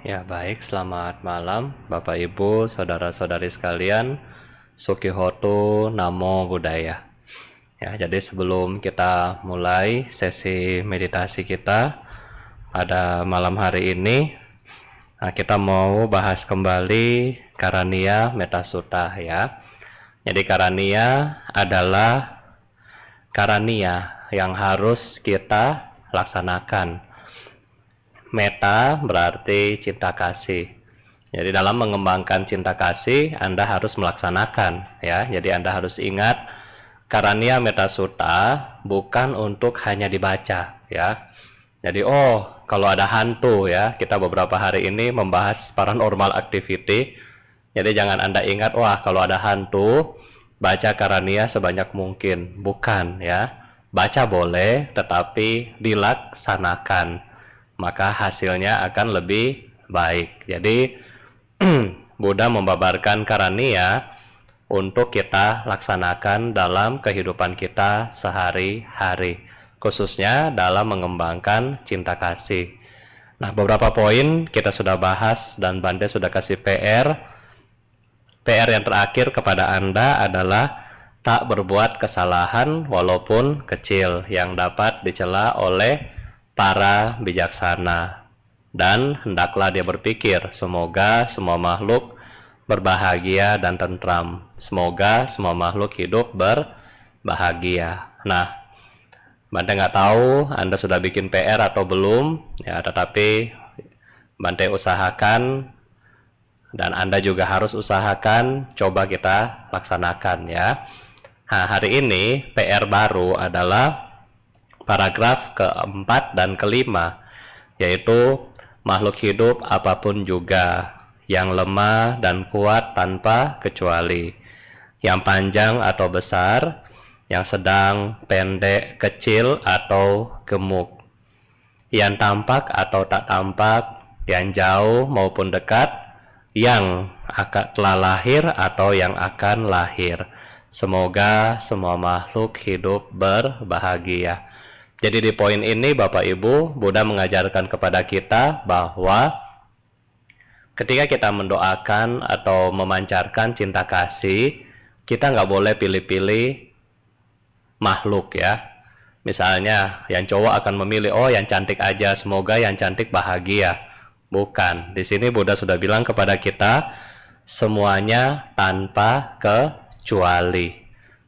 Ya baik, selamat malam Bapak Ibu, saudara-saudari sekalian. Sukihoto Namo Buddhaya. Ya, jadi sebelum kita mulai sesi meditasi kita pada malam hari ini, kita mau bahas kembali Karaniya Metta Sutta ya. Jadi Karaniya adalah karaniya yang harus kita laksanakan. Metta berarti cinta kasih. Jadi dalam mengembangkan cinta kasih, Anda harus melaksanakan ya. Jadi Anda harus ingat Karaniya Metta Sutta bukan untuk hanya dibaca ya. Jadi kalau ada hantu ya, kita beberapa hari ini membahas paranormal activity. Jadi jangan Anda ingat kalau ada hantu baca Karaniya sebanyak mungkin. Bukan ya. Baca boleh tetapi dilaksanakan, maka hasilnya akan lebih baik. Jadi Buddha membabarkan Karaniya untuk kita laksanakan dalam kehidupan kita sehari-hari, khususnya dalam mengembangkan cinta kasih. Nah, beberapa poin kita sudah bahas dan Bante sudah kasih PR. PR yang terakhir kepada Anda adalah tak berbuat kesalahan walaupun kecil yang dapat dicela oleh para bijaksana. Dan hendaklah dia berpikir, semoga semua makhluk berbahagia dan tentram. Semoga semua makhluk hidup berbahagia. Nah, Bante nggak tahu Anda sudah bikin PR atau belum, ya, tetapi Bante usahakan dan Anda juga harus usahakan, coba kita laksanakan ya. Nah, hari ini PR baru adalah paragraf keempat dan kelima, yaitu makhluk hidup apapun juga, yang lemah dan kuat tanpa kecuali, yang panjang atau besar, yang sedang, pendek, kecil atau gemuk, yang tampak atau tak tampak, yang jauh maupun dekat, yang telah lahir atau yang akan lahir. Semoga semua makhluk hidup berbahagia. Jadi di poin ini Bapak Ibu, Buddha mengajarkan kepada kita bahwa ketika kita mendoakan atau memancarkan cinta kasih, kita nggak boleh pilih-pilih makhluk ya. Misalnya yang cowok akan memilih, yang cantik aja, semoga yang cantik bahagia. Bukan. Di sini Buddha sudah bilang kepada kita, semuanya tanpa kecuali.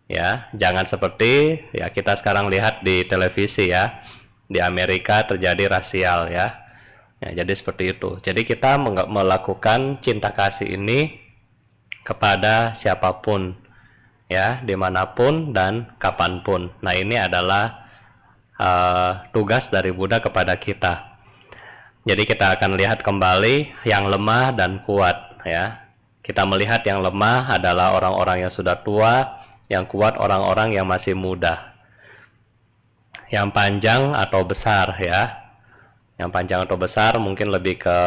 Ya, jangan seperti ya kita sekarang lihat di televisi ya, di Amerika terjadi rasial ya. Jadi seperti itu. Jadi kita melakukan cinta kasih ini kepada siapapun ya, dimanapun dan kapanpun. Nah, ini adalah tugas dari Buddha kepada kita. Jadi kita akan lihat kembali yang lemah dan kuat ya. Kita melihat yang lemah adalah orang-orang yang sudah tua, yang kuat orang-orang yang masih muda. Yang panjang atau besar ya. Yang panjang atau besar mungkin lebih ke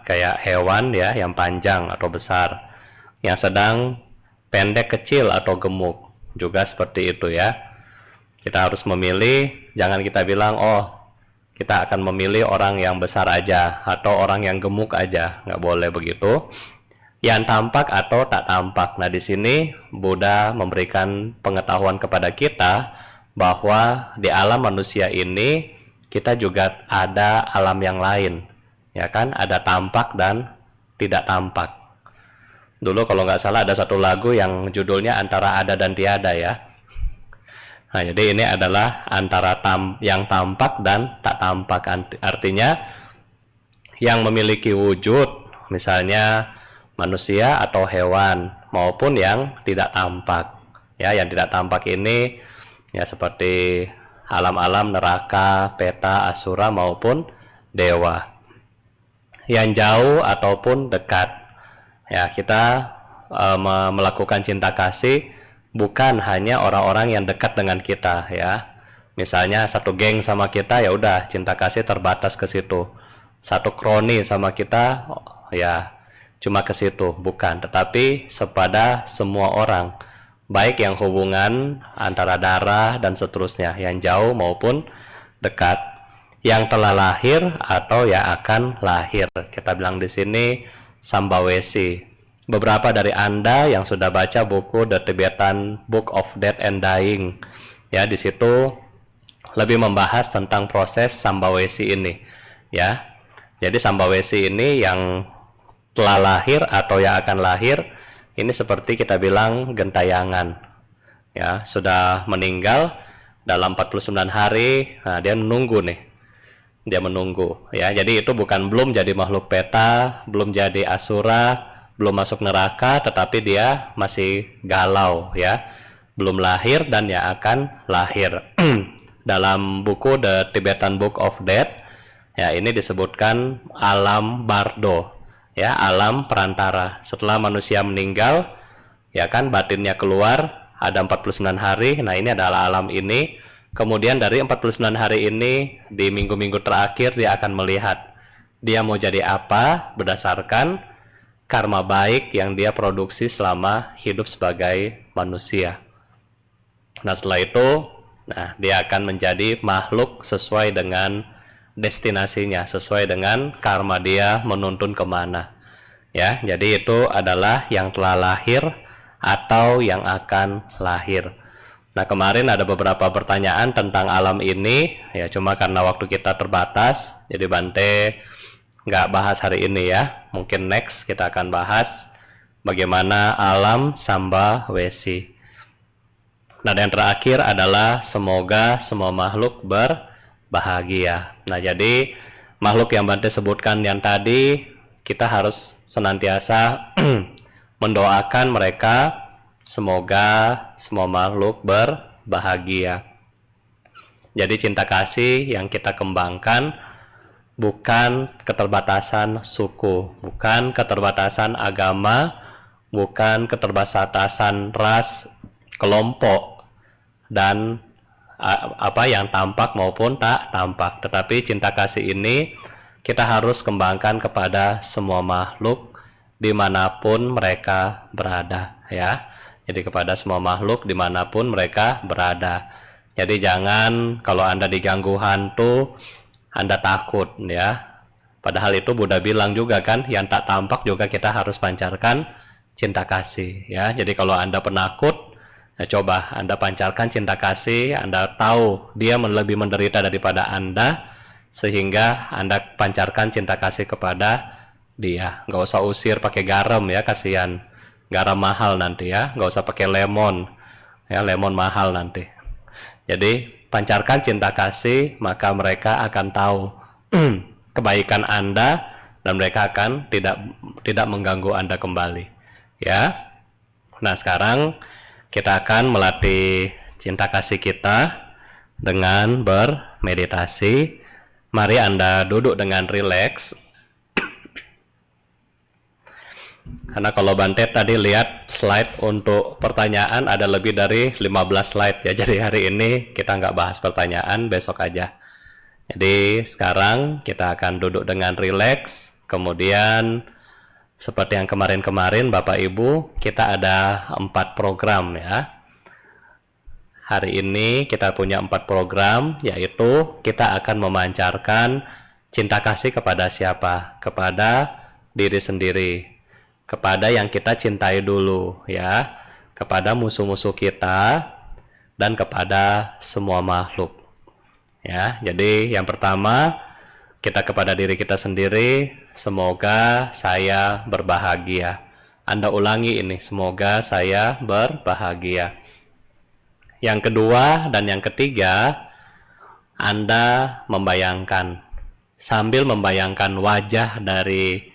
kayak hewan ya, yang panjang atau besar. Yang sedang, pendek, kecil atau gemuk, juga seperti itu ya. Kita harus memilih, jangan kita bilang kita akan memilih orang yang besar aja atau orang yang gemuk aja, nggak boleh begitu. Yang tampak atau tak tampak. Nah, di sini Buddha memberikan pengetahuan kepada kita bahwa di alam manusia ini kita juga ada alam yang lain, ya kan? Ada tampak dan tidak tampak. Dulu kalau nggak salah ada satu lagu yang judulnya Antara Ada dan Tiada ya. Nah, jadi ini adalah antara yang tampak dan tak tampak. Artinya yang memiliki wujud, misalnya manusia atau hewan, maupun yang tidak tampak. Ya, yang tidak tampak ini ya seperti alam-alam neraka, peta, asura maupun dewa. Yang jauh ataupun dekat. Ya, kita melakukan cinta kasih bukan hanya orang-orang yang dekat dengan kita ya. Misalnya satu geng sama kita, ya udah cinta kasih terbatas ke situ. Satu kroni sama kita, ya cuma ke situ, bukan. Tetapi kepada semua orang, baik yang hubungan antara darah dan seterusnya, yang jauh maupun dekat. yang telah lahir atau yang akan lahir. Kita bilang di sini Sambawesi. Beberapa dari Anda yang sudah baca buku The Tibetan Book of Death and Dying, ya, di situ lebih membahas tentang proses Sambawesi ini, ya. Jadi Sambawesi ini yang telah lahir atau yang akan lahir, ini seperti kita bilang gentayangan, ya, sudah meninggal dalam 49 hari, nah dia menunggu nih, dia menunggu, ya. Jadi itu belum jadi makhluk peta, belum jadi asura, belum masuk neraka, tetapi dia masih galau, ya, belum lahir dan ya akan lahir. Dalam buku The Tibetan Book of Death, ya, ini disebutkan alam bardo, ya, alam perantara. Setelah manusia meninggal, ya kan, batinnya keluar, ada 49 hari, nah ini adalah alam ini. Kemudian dari 49 hari ini, di minggu-minggu terakhir dia akan melihat dia mau jadi apa berdasarkan karma baik yang dia produksi selama hidup sebagai manusia. Nah setelah itu, nah dia akan menjadi makhluk sesuai dengan destinasinya, sesuai dengan karma dia menuntun kemana, ya. Jadi itu adalah yang telah lahir atau yang akan lahir. Nah kemarin ada beberapa pertanyaan tentang alam ini, ya, cuma karena waktu kita terbatas, jadi Bante nggak bahas hari ini, ya. Mungkin next kita akan bahas bagaimana alam Sambawesi. Nah dan yang terakhir adalah semoga semua makhluk berbahagia. Nah jadi makhluk yang Bante sebutkan yang tadi, kita harus senantiasa mendoakan mereka semoga semua makhluk berbahagia. Jadi cinta kasih yang kita kembangkan bukan keterbatasan suku, bukan keterbatasan agama, bukan keterbatasan ras, kelompok, dan apa yang tampak maupun tak tampak. Tetapi cinta kasih ini kita harus kembangkan kepada semua makhluk dimanapun mereka berada, ya. Jadi kepada semua makhluk dimanapun mereka berada. Jadi jangan kalau Anda diganggu hantu, Anda takut, ya. Padahal itu Buddha bilang juga kan, yang tak tampak juga kita harus pancarkan cinta kasih, ya. Jadi kalau Anda penakut, ya coba Anda pancarkan cinta kasih. Anda tahu dia lebih menderita daripada Anda, sehingga Anda pancarkan cinta kasih kepada dia. Nggak usah usir pakai garam, ya, kasihan. Garam mahal nanti, ya. Nggak usah pakai lemon, ya, lemon mahal nanti. Jadi pancarkan cinta kasih, maka mereka akan tahu kebaikan Anda dan mereka akan tidak mengganggu Anda kembali, ya. Nah sekarang kita akan melatih cinta kasih kita dengan bermeditasi. Mari Anda duduk dengan rileks. Karena kalau Bante tadi lihat slide untuk pertanyaan ada lebih dari 15 slide, ya. Jadi hari ini kita nggak bahas pertanyaan, besok aja. Jadi sekarang kita akan duduk dengan rileks. Kemudian seperti yang kemarin-kemarin Bapak Ibu, kita ada 4 program, ya. Hari ini kita punya 4 program, yaitu kita akan memancarkan cinta kasih kepada siapa? Kepada diri sendiri, kepada yang kita cintai dulu, ya, kepada musuh-musuh kita, dan kepada semua makhluk, ya. Jadi yang pertama, kita kepada diri kita sendiri, semoga saya berbahagia. Anda ulangi ini, semoga saya berbahagia. Yang kedua dan yang ketiga, Anda membayangkan, sambil membayangkan wajah dari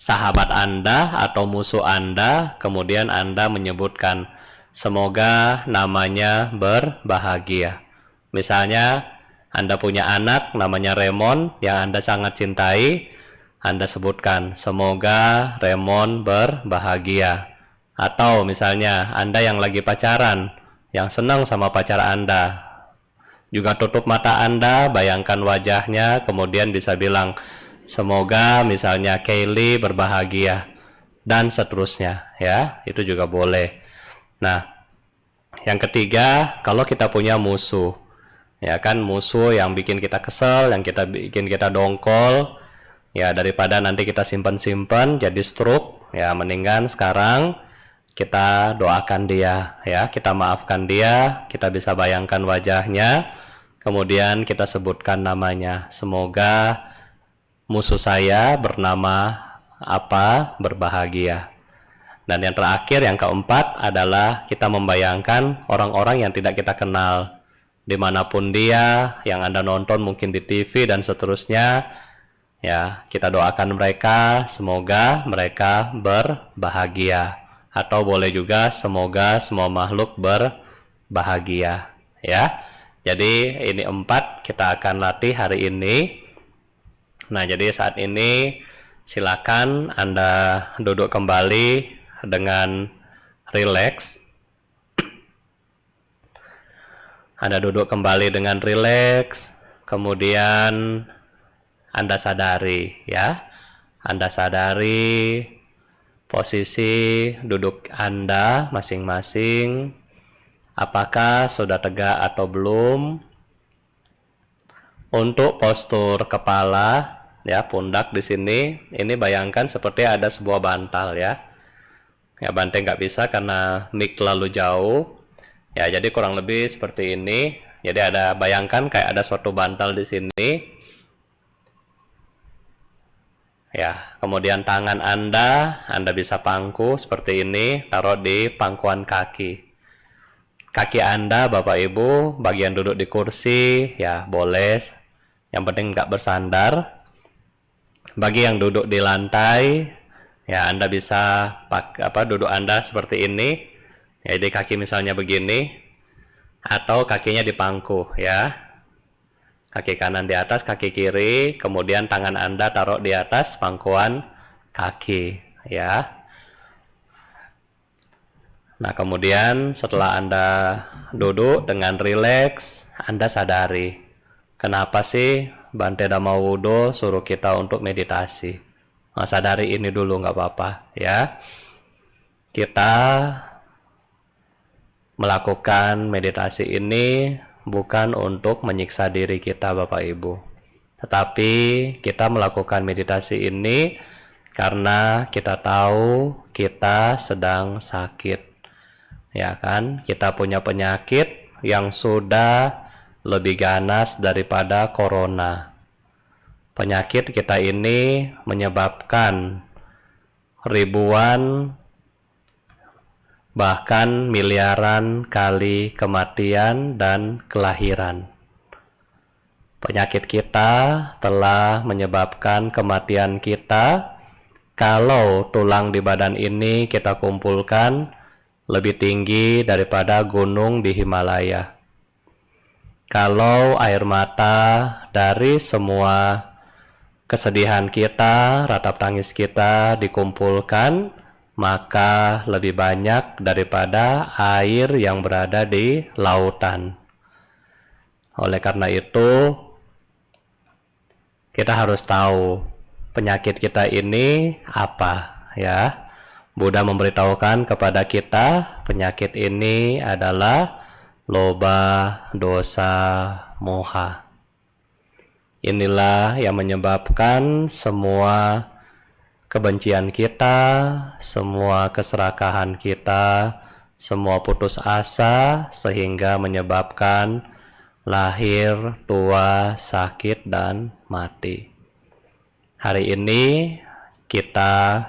sahabat Anda atau musuh Anda, kemudian Anda menyebutkan semoga namanya berbahagia. Misalnya Anda punya anak namanya Raymond yang Anda sangat cintai, Anda sebutkan semoga Raymond berbahagia. Atau misalnya Anda yang lagi pacaran, yang senang sama pacar Anda, juga tutup mata Anda, bayangkan wajahnya, kemudian bisa bilang semoga misalnya Kaylee berbahagia, dan seterusnya, ya. Itu juga boleh. Nah, yang ketiga, kalau kita punya musuh, Ya kan, musuh yang bikin kita kesel, yang bikin kita dongkol, ya daripada nanti kita simpan-simpan jadi stroke, ya mendingan sekarang kita doakan dia, ya kita maafkan dia, kita bisa bayangkan wajahnya, kemudian kita sebutkan namanya. Semoga musuh saya bernama apa berbahagia. Dan yang terakhir, yang keempat adalah kita membayangkan orang-orang yang tidak kita kenal, dimanapun dia, yang Anda nonton mungkin di TV dan seterusnya, ya kita doakan mereka, semoga mereka berbahagia, atau boleh juga semoga semua makhluk berbahagia, ya. Jadi ini 4 kita akan latih hari ini. Nah, jadi saat ini silakan Anda duduk kembali dengan rileks. Anda duduk kembali dengan rileks, kemudian Anda sadari, ya. Anda sadari posisi duduk Anda masing-masing. Apakah sudah tegak atau belum? Untuk postur kepala, ya, pundak di sini, ini bayangkan seperti ada sebuah bantal, ya. Ya, banteng nggak bisa karena mic terlalu jauh. Ya, jadi kurang lebih seperti ini. Jadi bayangkan kayak ada suatu bantal di sini. Ya, kemudian tangan Anda bisa pangku seperti ini, taruh di pangkuan kaki. Kaki Anda, Bapak Ibu, bagian duduk di kursi, ya boleh. Yang penting nggak bersandar. Bagi yang duduk di lantai, ya Anda bisa duduk Anda seperti ini. Ya, jadi kaki misalnya begini, atau kakinya dipangku, ya. Kaki kanan di atas, kaki kiri, kemudian tangan Anda taruh di atas pangkuan kaki, ya. Nah, kemudian setelah Anda duduk dengan rileks, Anda sadari, kenapa sih Bante Dhamma Wudhu suruh kita untuk meditasi? Nah, sadari ini dulu, nggak apa-apa, ya. Kita melakukan meditasi ini bukan untuk menyiksa diri kita, Bapak Ibu, tetapi kita melakukan meditasi ini karena kita tahu kita sedang sakit, ya kan? Kita punya penyakit yang sudah lebih ganas daripada corona. Penyakit kita ini menyebabkan ribuan bahkan miliaran kali kematian dan kelahiran. Penyakit kita telah menyebabkan kematian kita. Kalau tulang di badan ini kita kumpulkan lebih tinggi daripada gunung di Himalaya. Kalau air mata dari semua kesedihan kita, ratap tangis kita dikumpulkan, maka lebih banyak daripada air yang berada di lautan. Oleh karena itu, kita harus tahu penyakit kita ini apa, ya. Buddha memberitahukan kepada kita penyakit ini adalah loba, dosa, moha. Inilah yang menyebabkan semua kebencian kita, semua keserakahan kita, semua putus asa, sehingga menyebabkan lahir, tua, sakit, dan mati. Hari ini kita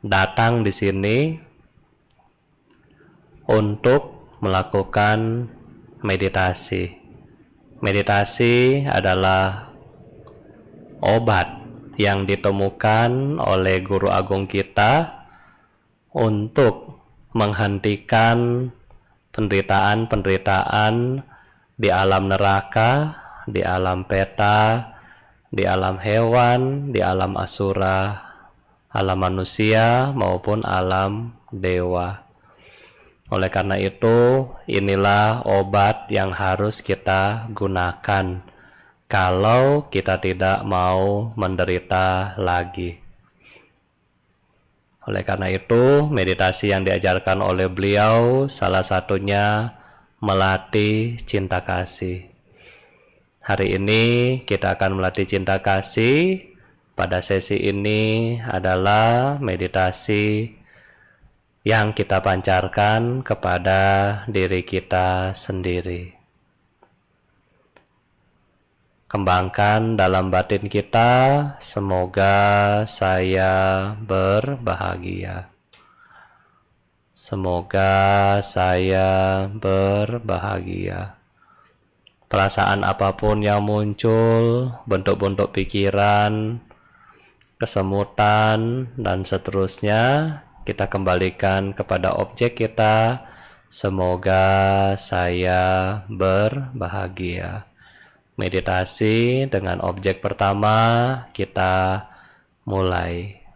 datang di sini untuk melakukan meditasi. Meditasi adalah obat yang ditemukan oleh Guru Agung kita untuk menghentikan penderitaan-penderitaan di alam neraka, di alam peta, di alam hewan, di alam asura, alam manusia maupun alam dewa. Oleh karena itu, inilah obat yang harus kita gunakan kalau kita tidak mau menderita lagi. Oleh karena itu, meditasi yang diajarkan oleh beliau salah satunya melatih cinta kasih. Hari ini kita akan melatih cinta kasih. Pada sesi ini adalah meditasi yang kita pancarkan kepada diri kita sendiri. Kembangkan dalam batin kita, semoga saya berbahagia. Semoga saya berbahagia. Perasaan apapun yang muncul, bentuk-bentuk pikiran, kesemutan, dan seterusnya, kita kembalikan kepada objek kita. Semoga saya berbahagia. Meditasi dengan objek pertama, kita mulai.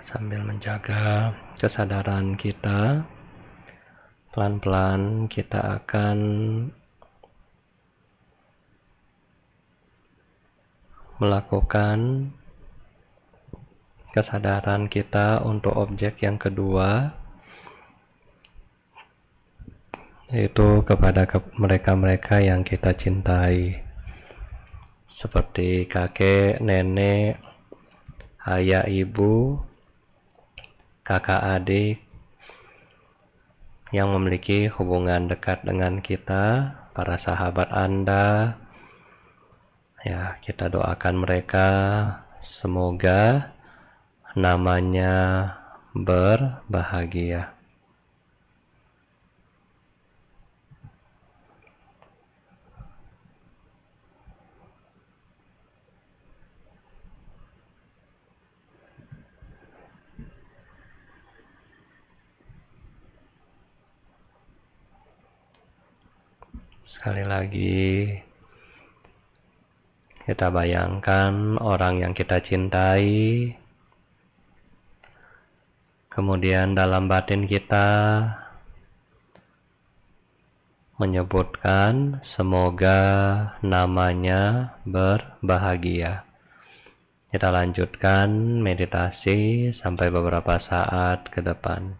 sambil menjaga kesadaran kita, pelan-pelan kita akan melakukan kesadaran kita untuk objek yang kedua, yaitu kepada mereka-mereka yang kita cintai, seperti kakek, nenek, ayah, ibu, kakak, adik, yang memiliki hubungan dekat dengan kita, para sahabat Anda. Ya, kita doakan mereka semoga namanya berbahagia. Sekali lagi, kita bayangkan orang yang kita cintai, kemudian dalam batin kita menyebutkan semoga namanya berbahagia. Kita lanjutkan meditasi sampai beberapa saat ke depan.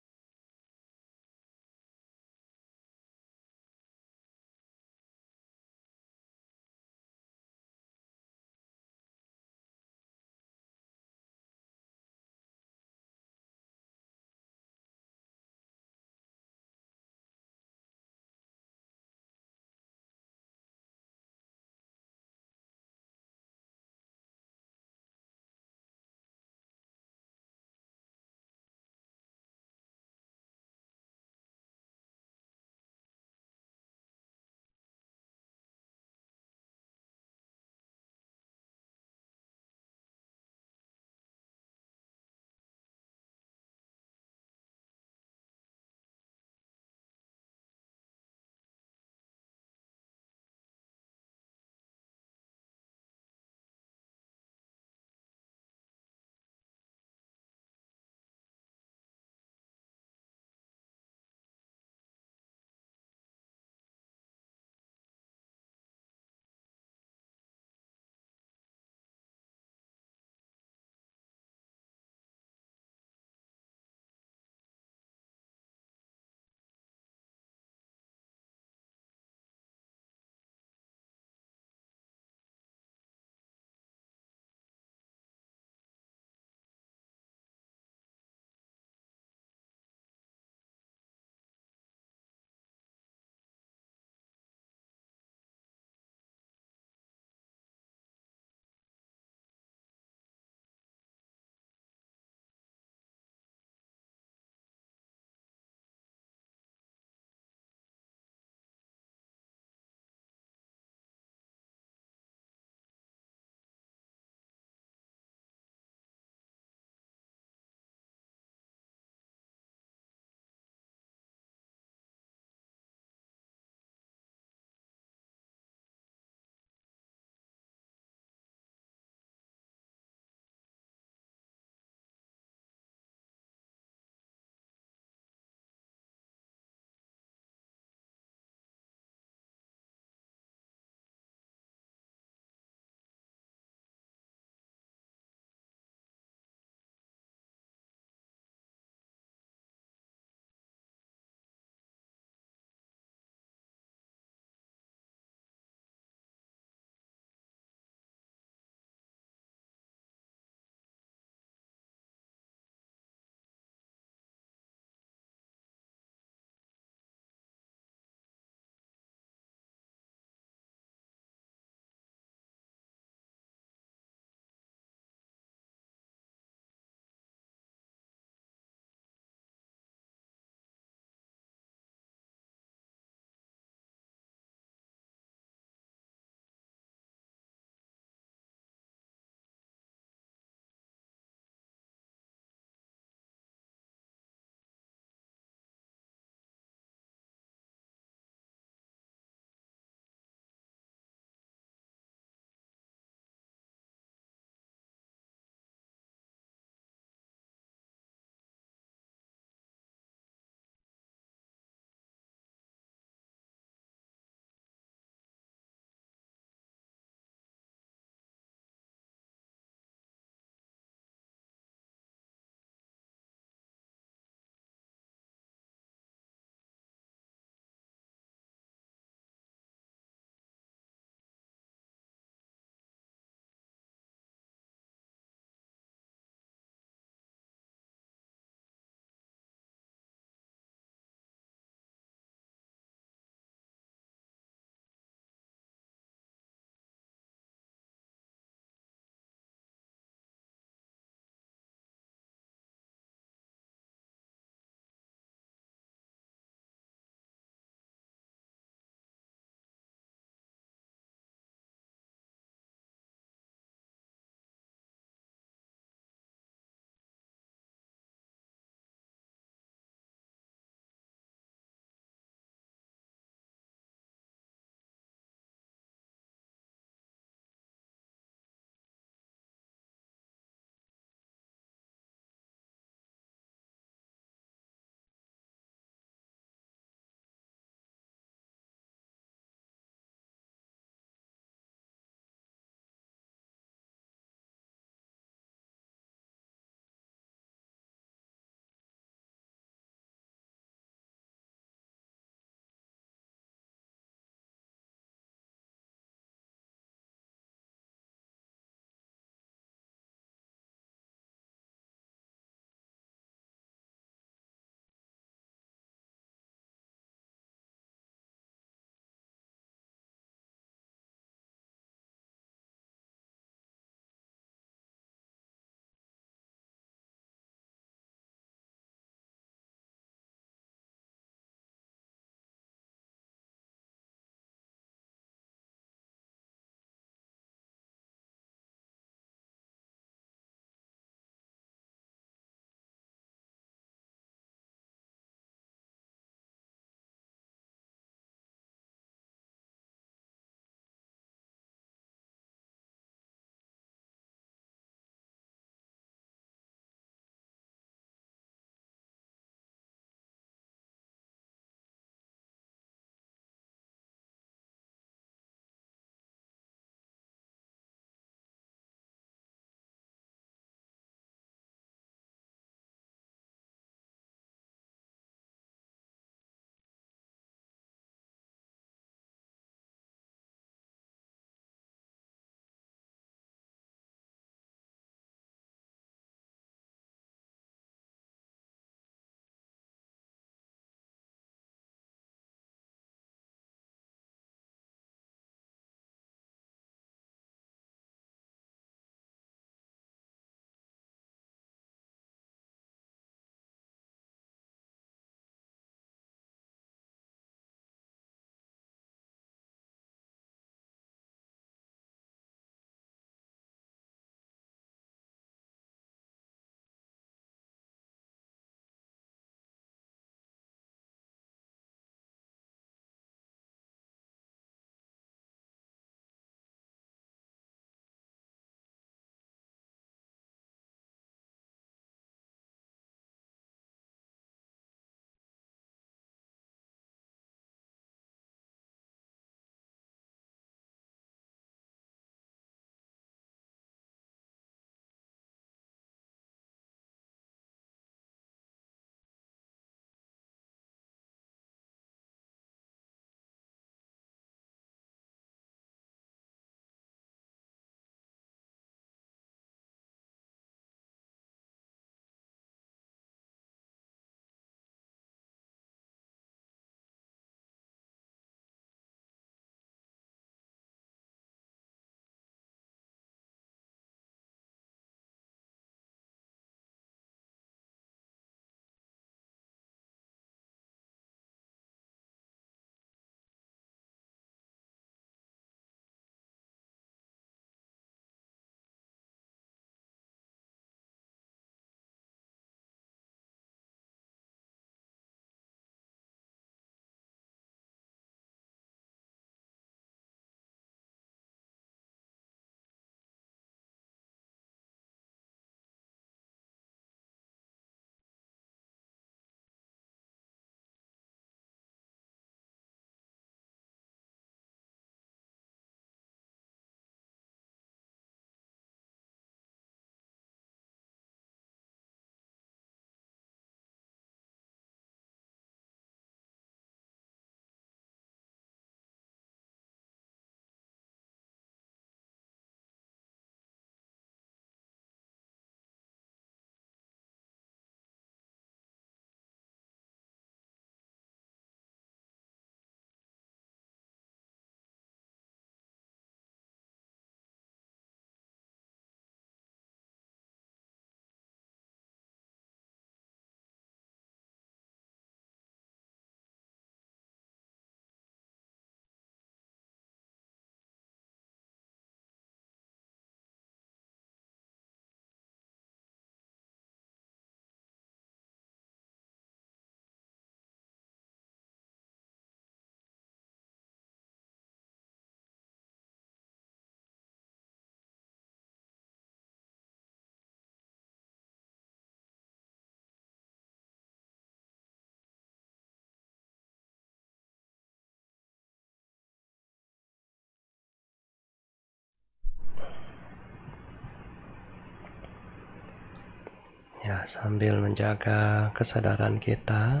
Ya, sambil menjaga kesadaran kita,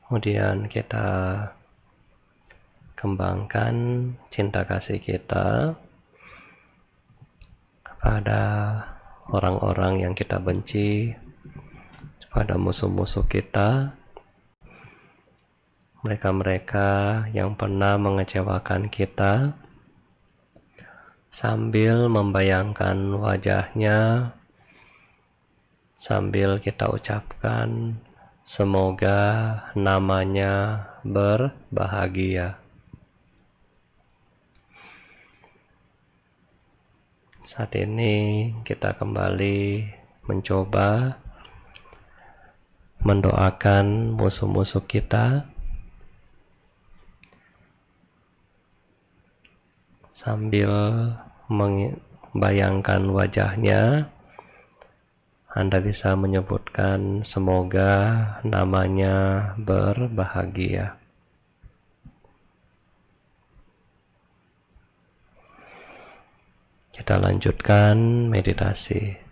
kemudian kita kembangkan cinta kasih kita kepada orang-orang yang kita benci, kepada musuh-musuh kita, mereka-mereka yang pernah mengecewakan kita, sambil membayangkan wajahnya, sambil kita ucapkan semoga namanya berbahagia. Saat ini kita kembali mencoba mendoakan musuh-musuh kita sambil membayangkan wajahnya. Anda bisa menyebutkan semoga namanya berbahagia. Kita lanjutkan meditasi.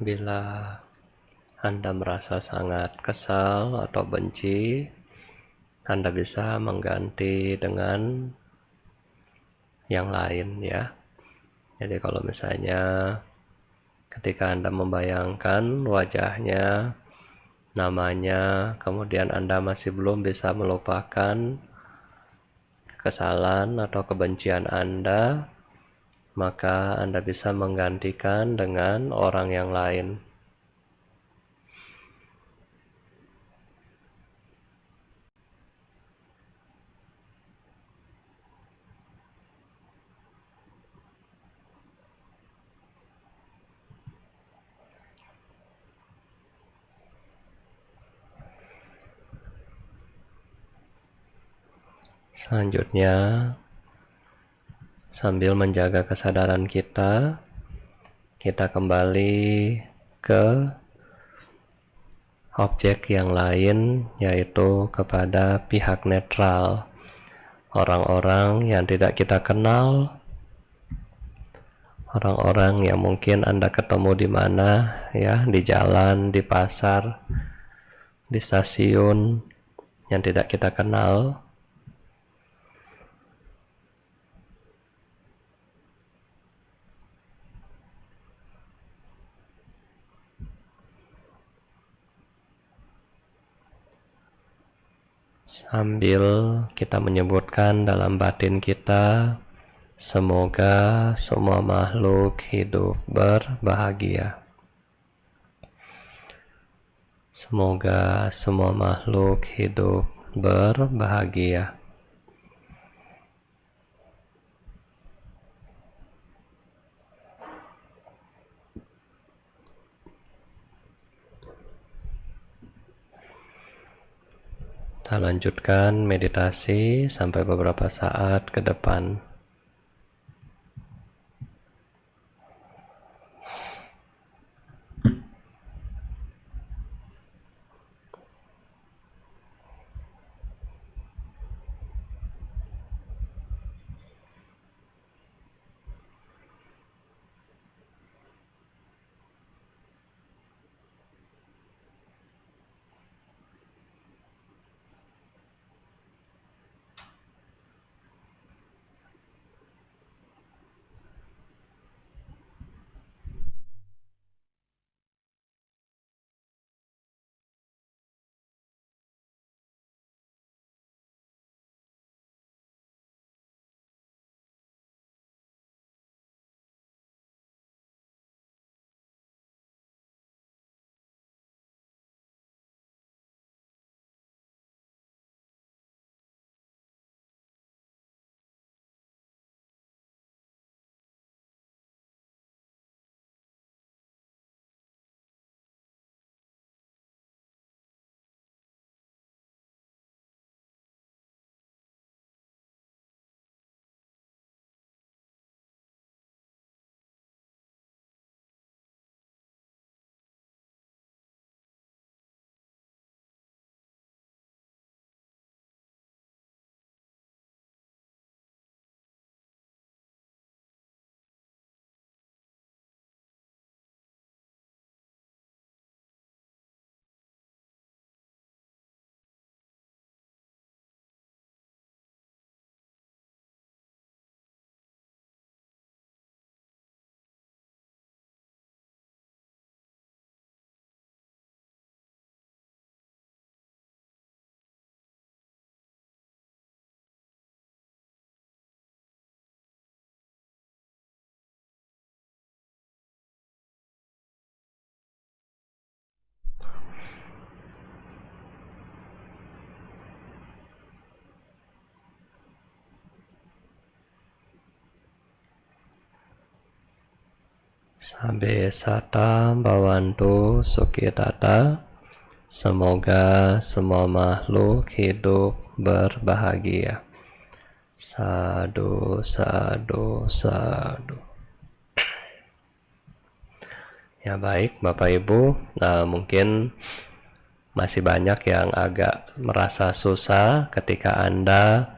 Bila Anda merasa sangat kesal atau benci, Anda bisa mengganti dengan yang lain ya. Jadi kalau misalnya ketika Anda membayangkan wajahnya, namanya, kemudian Anda masih belum bisa melupakan kesalahan atau kebencian Anda, maka Anda bisa menggantikan dengan orang yang lain. Selanjutnya, sambil menjaga kesadaran kita kembali ke objek yang lain, yaitu kepada pihak netral, orang-orang yang tidak kita kenal, orang-orang yang mungkin Anda ketemu di mana ya, di jalan, di pasar, di stasiun, yang tidak kita kenal. Sambil kita menyebutkan dalam batin kita, semoga semua makhluk hidup berbahagia. Semoga semua makhluk hidup berbahagia. Kita lanjutkan meditasi sampai beberapa saat ke depan. Sabe sata bhavantu sukhitata. Semoga semua makhluk hidup berbahagia. Sadu, sadu, sadu. Ya baik Bapak Ibu, mungkin masih banyak yang agak merasa susah ketika Anda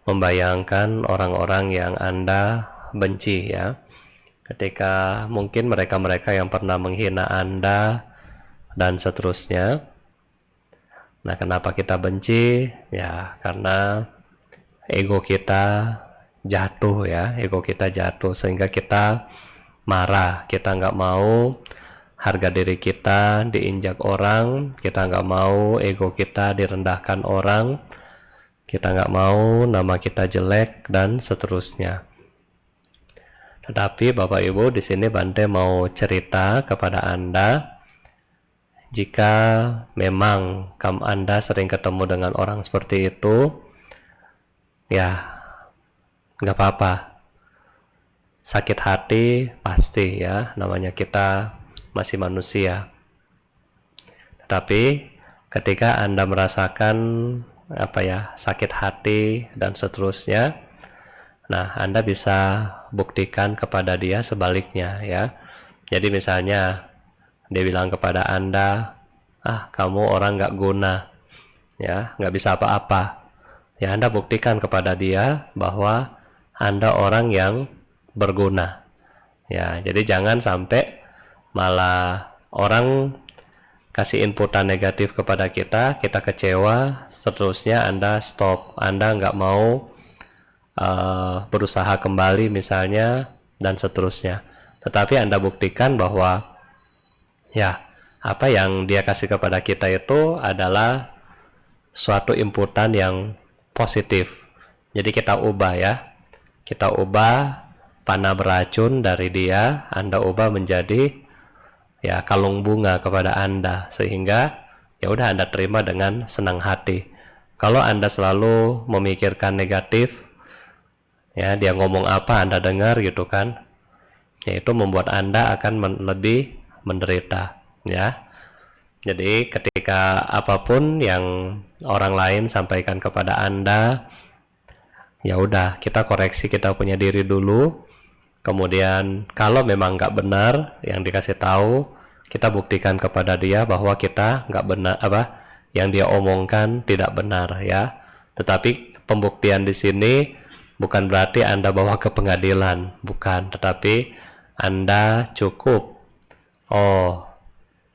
membayangkan orang-orang yang Anda benci ya. ketika mungkin mereka-mereka yang pernah menghina Anda dan seterusnya. Nah, kenapa kita benci? Ya, karena ego kita jatuh ya, ego kita jatuh sehingga kita marah, kita nggak mau harga diri kita diinjak orang, kita nggak mau ego kita direndahkan orang, kita nggak mau nama kita jelek dan seterusnya. Tetapi Bapak Ibu di sini Bante mau cerita kepada Anda, jika memang Anda sering ketemu dengan orang seperti itu, ya nggak apa-apa. Sakit hati pasti ya, namanya kita masih manusia. Tetapi ketika Anda merasakan sakit hati dan seterusnya, nah Anda bisa buktikan kepada dia sebaliknya ya. Jadi misalnya dia bilang kepada Anda, kamu orang nggak guna, ya nggak bisa apa-apa. Ya Anda buktikan kepada dia bahwa Anda orang yang berguna. Ya, jadi jangan sampai malah orang kasih inputan negatif kepada kita, kita kecewa, seterusnya Anda stop, Anda nggak mau berusaha kembali misalnya dan seterusnya. Tetapi Anda buktikan bahwa ya, apa yang dia kasih kepada kita itu adalah suatu inputan yang positif. Jadi kita ubah ya. Kita ubah panah beracun dari dia, Anda ubah menjadi ya kalung bunga kepada Anda, sehingga ya udah Anda terima dengan senang hati. Kalau Anda selalu memikirkan negatif, ya dia ngomong apa Anda dengar gitu kan, ya itu membuat Anda akan lebih menderita. Ya, jadi ketika apapun yang orang lain sampaikan kepada Anda, ya udah kita koreksi kita punya diri dulu. Kemudian kalau memang nggak benar yang dikasih tahu, kita buktikan kepada dia bahwa kita nggak benar, yang dia omongkan tidak benar ya. Tetapi pembuktian di sini bukan berarti Anda bawa ke pengadilan, bukan. Tetapi Anda cukup,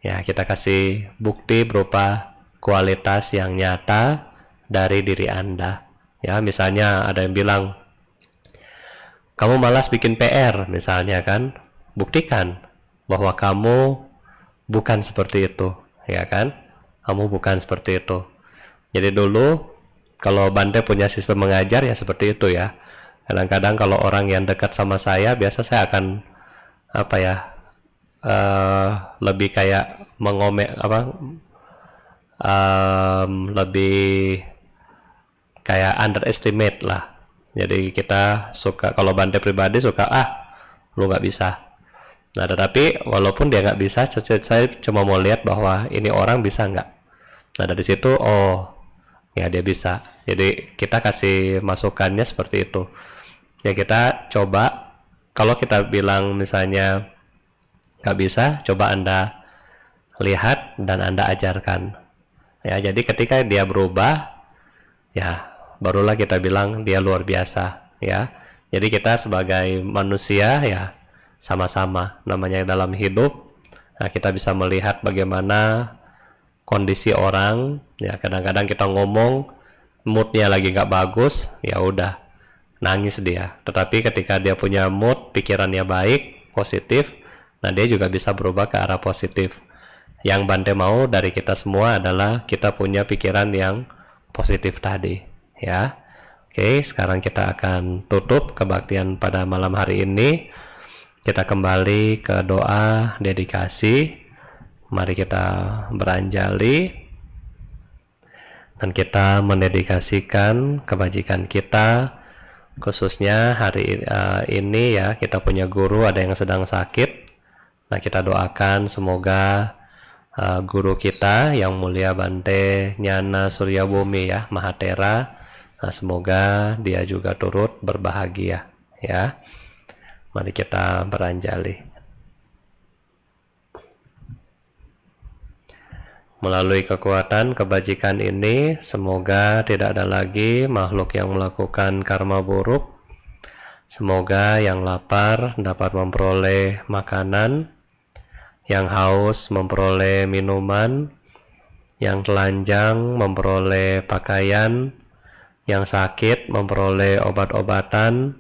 ya kita kasih bukti berupa kualitas yang nyata dari diri Anda. Ya, misalnya ada yang bilang, kamu malas bikin PR, misalnya kan, buktikan bahwa kamu bukan seperti itu, ya kan? Kamu bukan seperti itu. Jadi dulu, kalau Bante punya sistem mengajar ya seperti itu ya. Kadang-kadang kalau orang yang dekat sama saya, biasa saya akan lebih kayak lebih kayak underestimate lah. Jadi kita suka, kalau Bante pribadi suka lu nggak bisa. Nah tetapi walaupun dia nggak bisa, saya cuma mau lihat bahwa ini orang bisa nggak. Nah dari situ ya dia bisa. Jadi kita kasih masukannya seperti itu. Ya kita coba, kalau kita bilang misalnya nggak bisa, coba Anda lihat dan Anda ajarkan. Ya, jadi ketika dia berubah, ya barulah kita bilang dia luar biasa. Ya, jadi kita sebagai manusia ya sama-sama. Namanya dalam hidup, nah kita bisa melihat bagaimana kondisi orang. Ya kadang-kadang kita ngomong moodnya lagi nggak bagus, ya udah nangis dia. Tetapi ketika dia punya mood, pikirannya baik, positif, nah dia juga bisa berubah ke arah positif. Yang Bante mau dari kita semua adalah kita punya pikiran yang positif tadi, ya. Oke, sekarang kita akan tutup kebaktian pada malam hari ini. Kita kembali ke doa dedikasi. Mari kita beranjali dan kita mendedikasikan kebajikan kita, khususnya hari ini ya, kita punya guru ada yang sedang sakit. Nah kita doakan semoga guru kita yang mulia Bante Nyana Surya Bumi ya, Mahatera, semoga dia juga turut berbahagia ya. Mari kita beranjali. Melalui kekuatan kebajikan ini, semoga tidak ada lagi makhluk yang melakukan karma buruk Semoga yang lapar dapat memperoleh makanan, yang haus memperoleh minuman, yang telanjang memperoleh pakaian, yang sakit memperoleh obat-obatan,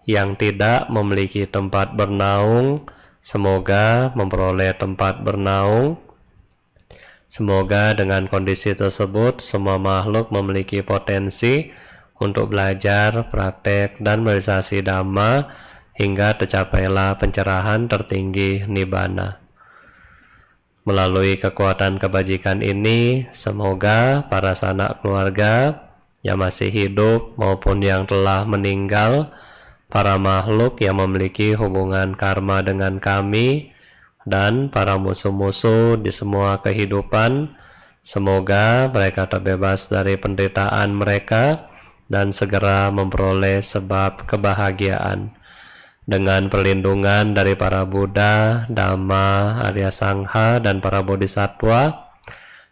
yang tidak memiliki tempat bernaung, semoga memperoleh tempat bernaung. Semoga dengan kondisi tersebut semua makhluk memiliki potensi untuk belajar, praktek, dan realisasi Dhamma hingga tercapailah pencerahan tertinggi Nibbana. Melalui kekuatan kebajikan ini, semoga para sanak keluarga yang masih hidup maupun yang telah meninggal, para makhluk yang memiliki hubungan karma dengan kami, dan para musuh-musuh di semua kehidupan, semoga mereka terbebas dari penderitaan mereka dan segera memperoleh sebab kebahagiaan. Dengan perlindungan dari para Buddha, Dhamma, Arya Sangha, dan para Bodhisattva,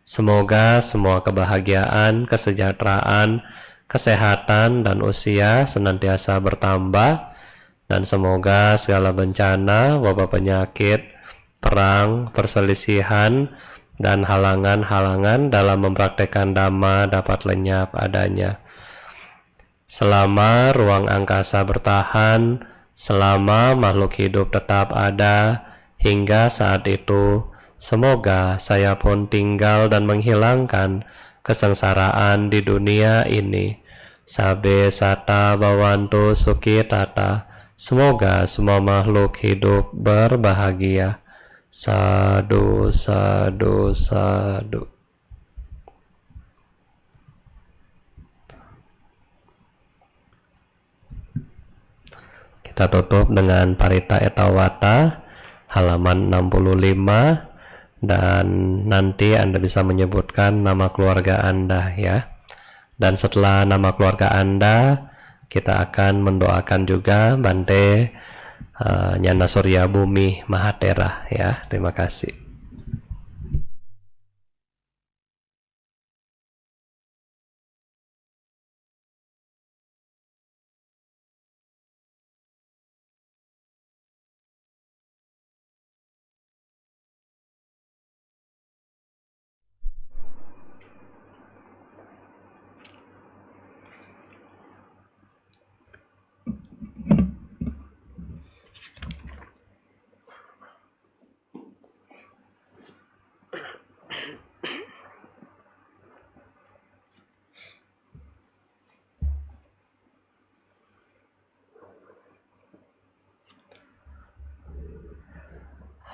semoga semua kebahagiaan, kesejahteraan, kesehatan, dan usia senantiasa bertambah, dan semoga segala bencana, wabah penyakit, perang, perselisihan, dan halangan-halangan dalam mempraktekkan Dhamma dapat lenyap adanya. Selama ruang angkasa bertahan, selama makhluk hidup tetap ada, hingga saat itu, semoga saya pun tinggal dan menghilangkan kesengsaraan di dunia ini. Sabe sata bawantu suki tata. Semoga semua makhluk hidup berbahagia. Sadu, sadu, sadu. Kita tutup dengan Parita Etawata halaman 65, dan nanti Anda bisa menyebutkan nama keluarga Anda ya. Dan setelah nama keluarga Anda, kita akan mendoakan juga Bante Nyana Surya Bumi Mahatera ya. Terima kasih.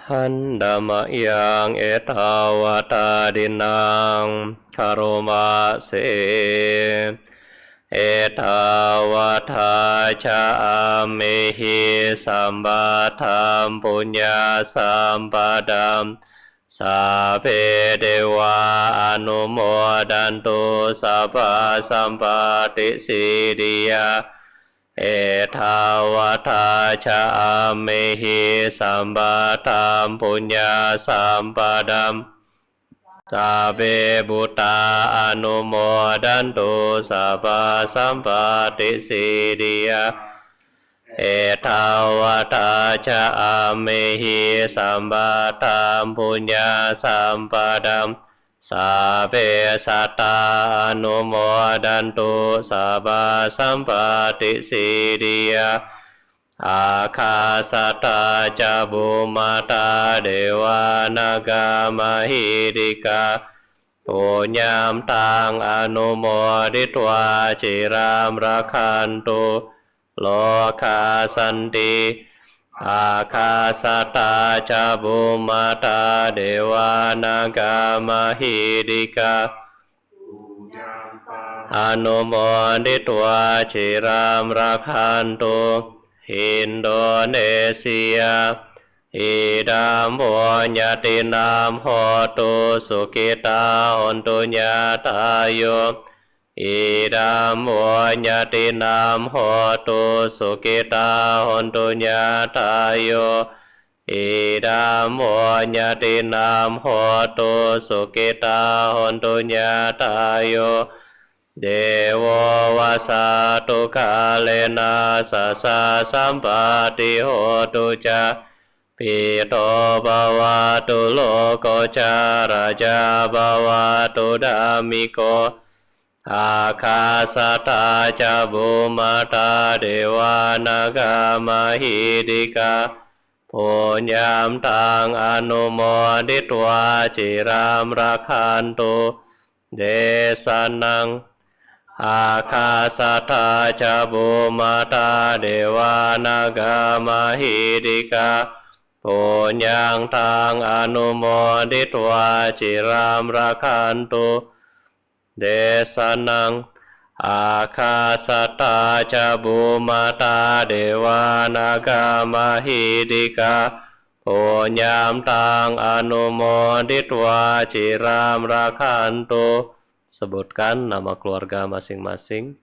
Handama yang etawata dinang karoma se etawata ca amehi sambatam punya sampadam sape dewa anumodantu sabba sampati siddhya etawata ca amehi sambatam punya sampadam sabe buta anumodantu sabba sampati siddhya etawata ca amehi sambatam punya sampadam sabe sata anumodantu sabba sampati siddhya akasata ca bhumata dewa naga mahidika punyam tang anumoditva ciram rakhantu loka santi akasata ca bhumata dewa naga mahidika anumoditva ciram rakhantu Indonesia idam punyatinam hotu sukita untuk nyatayo idam punyatinam hotu sukita untuk nyatayo idam punyatinam hotu sukita untuk nyatayo เดโววัสสตุกาเลนะสัสสะสัมปติโหตุจาปิโตภวะตุโลกจาราจาภวะตุดามิโกอาคาสตาจาบุมาตาเดวานากามหิดิกาปุญญามตังอนุโมดิตวาจิรามราคันตุเดสนังอาคาสตาจาบุมาตาเดวานากามหิดิกาปุญญางตังอนุโมดิตวาจิรามราคันตุเดสนังอาคาสตาจาบุมาตาเดวานากามหิดิกาปุญญามตังอนุโมดิตวาจิรามราคันตุ sebutkan nama keluarga masing-masing.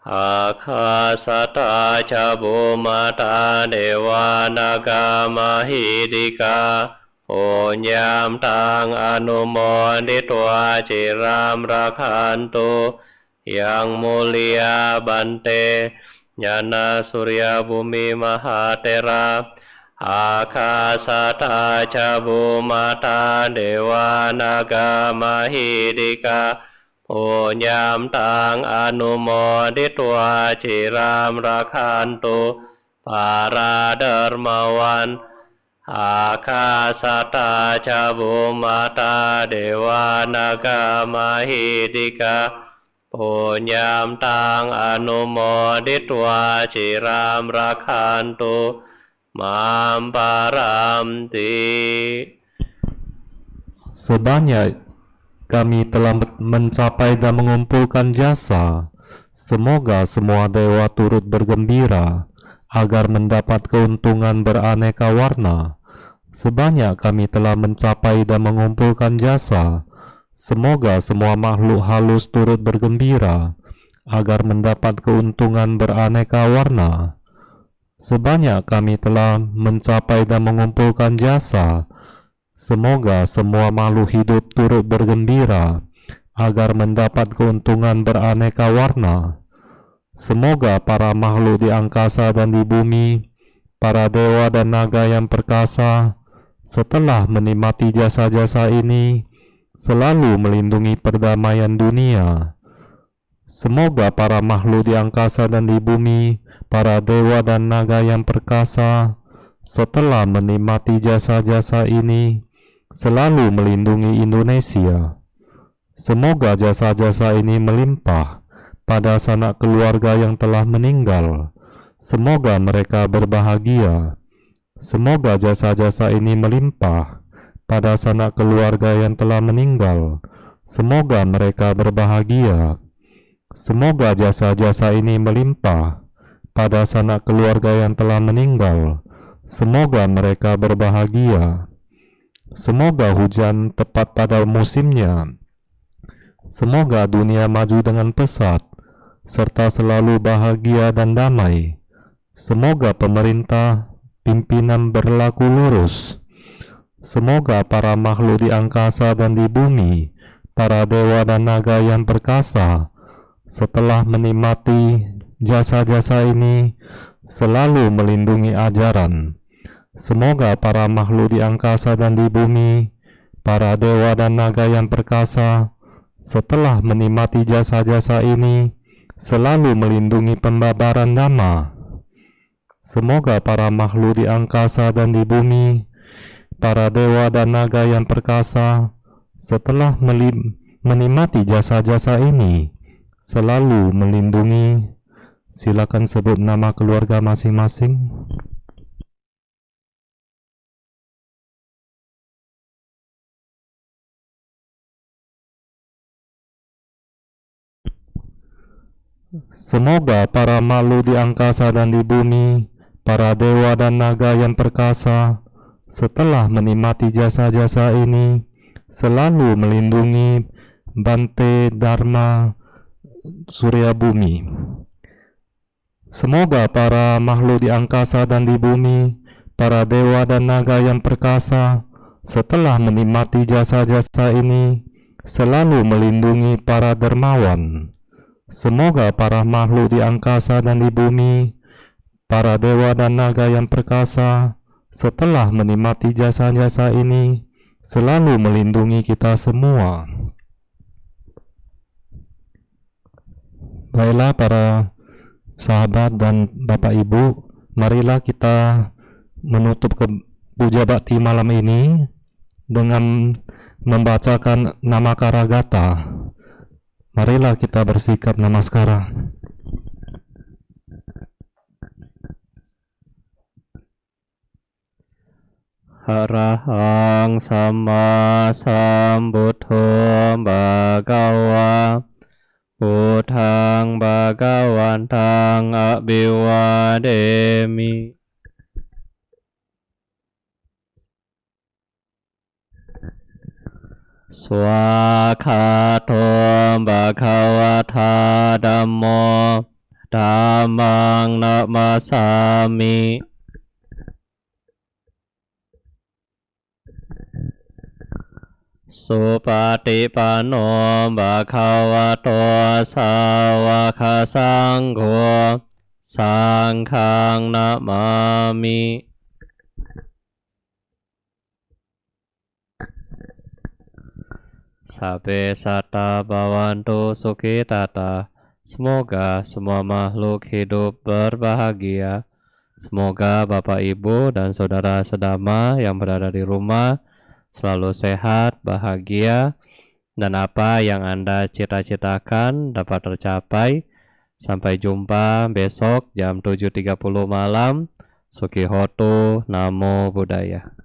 Akasata cabumata dewa naga mahidika Punyam tang anumoditwa ciram rakantu Yang mulia bante Nyana surya bumi mahatera Akasata cabumata dewa naga mahidika Punyam tang anumoditwa ciram rakantu para dermawan Akasata cabumata dewa naga mahidika Punyam tang anumoditwa ciram rakantu mamparamti. Sebanyak kami telah mencapai dan mengumpulkan jasa. Semoga semua dewa turut bergembira agar mendapat keuntungan beraneka warna. Sebanyak kami telah mencapai dan mengumpulkan jasa. Semoga semua makhluk halus turut bergembira agar mendapat keuntungan beraneka warna. Sebanyak kami telah mencapai dan mengumpulkan jasa. Semoga semua makhluk hidup turut bergembira agar mendapat keuntungan beraneka warna. Semoga para makhluk di angkasa dan di bumi, para dewa dan naga yang perkasa, setelah menikmati jasa-jasa ini, selalu melindungi perdamaian dunia. Semoga para makhluk di angkasa dan di bumi, para dewa dan naga yang perkasa, setelah menikmati jasa-jasa ini, selalu melindungi Indonesia. Semoga jasa-jasa ini melimpah pada sanak keluarga yang telah meninggal. Semoga mereka berbahagia. Semoga jasa-jasa ini melimpah pada sanak keluarga yang telah meninggal. Semoga mereka berbahagia. Semoga jasa-jasa ini melimpah pada sanak keluarga yang telah meninggal. Semoga mereka berbahagia. Semoga hujan tepat pada musimnya. Semoga dunia maju dengan pesat, serta selalu bahagia dan damai. Semoga pemerintah, pimpinan berlaku lurus. Semoga para makhluk di angkasa dan di bumi, para dewa dan naga yang perkasa, setelah menikmati jasa-jasa ini, selalu melindungi ajaran. Semoga para makhluk di angkasa dan di bumi, para dewa dan naga yang perkasa, setelah menikmati jasa-jasa ini, selalu melindungi pembabaran dhamma. Semoga para makhluk di angkasa dan di bumi, para dewa dan naga yang perkasa, setelah menikmati jasa-jasa ini, selalu melindungi. Silakan sebut nama keluarga masing-masing. Semoga para makhluk di angkasa dan di bumi, para dewa dan naga yang perkasa, setelah menikmati jasa-jasa ini, selalu melindungi Bante Dharma, surya bumi. Semoga para makhluk di angkasa dan di bumi, para dewa dan naga yang perkasa, setelah menikmati jasa-jasa ini, selalu melindungi para dermawan. Semoga para makhluk di angkasa dan di bumi, para dewa dan naga yang perkasa, setelah menikmati jasa-jasa ini, selalu melindungi kita semua. Baiklah para sahabat dan Bapak Ibu, marilah kita menutup puja bakti malam ini dengan membacakan Namaka Ragata. Marilah kita bersikap namaskara. Arahang Sama Sambuddho Bhagava Buddhang Bhagavantang Abhiwademi. Swakato Bhagavata Dhammo Dhammang Namasami. Supatipanno Bhagavato Sawaka Sangho Sanghang Namami. Sabbe satta bhavantu sukhitata. Semoga semua makhluk hidup berbahagia. Semoga Bapak Ibu dan Saudara Sedama yang berada di rumah selalu sehat, bahagia, dan apa yang Anda cita-citakan dapat tercapai. Sampai jumpa besok jam 7.30 malam. Sukihoto, Namo Buddhaya.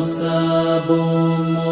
Sabo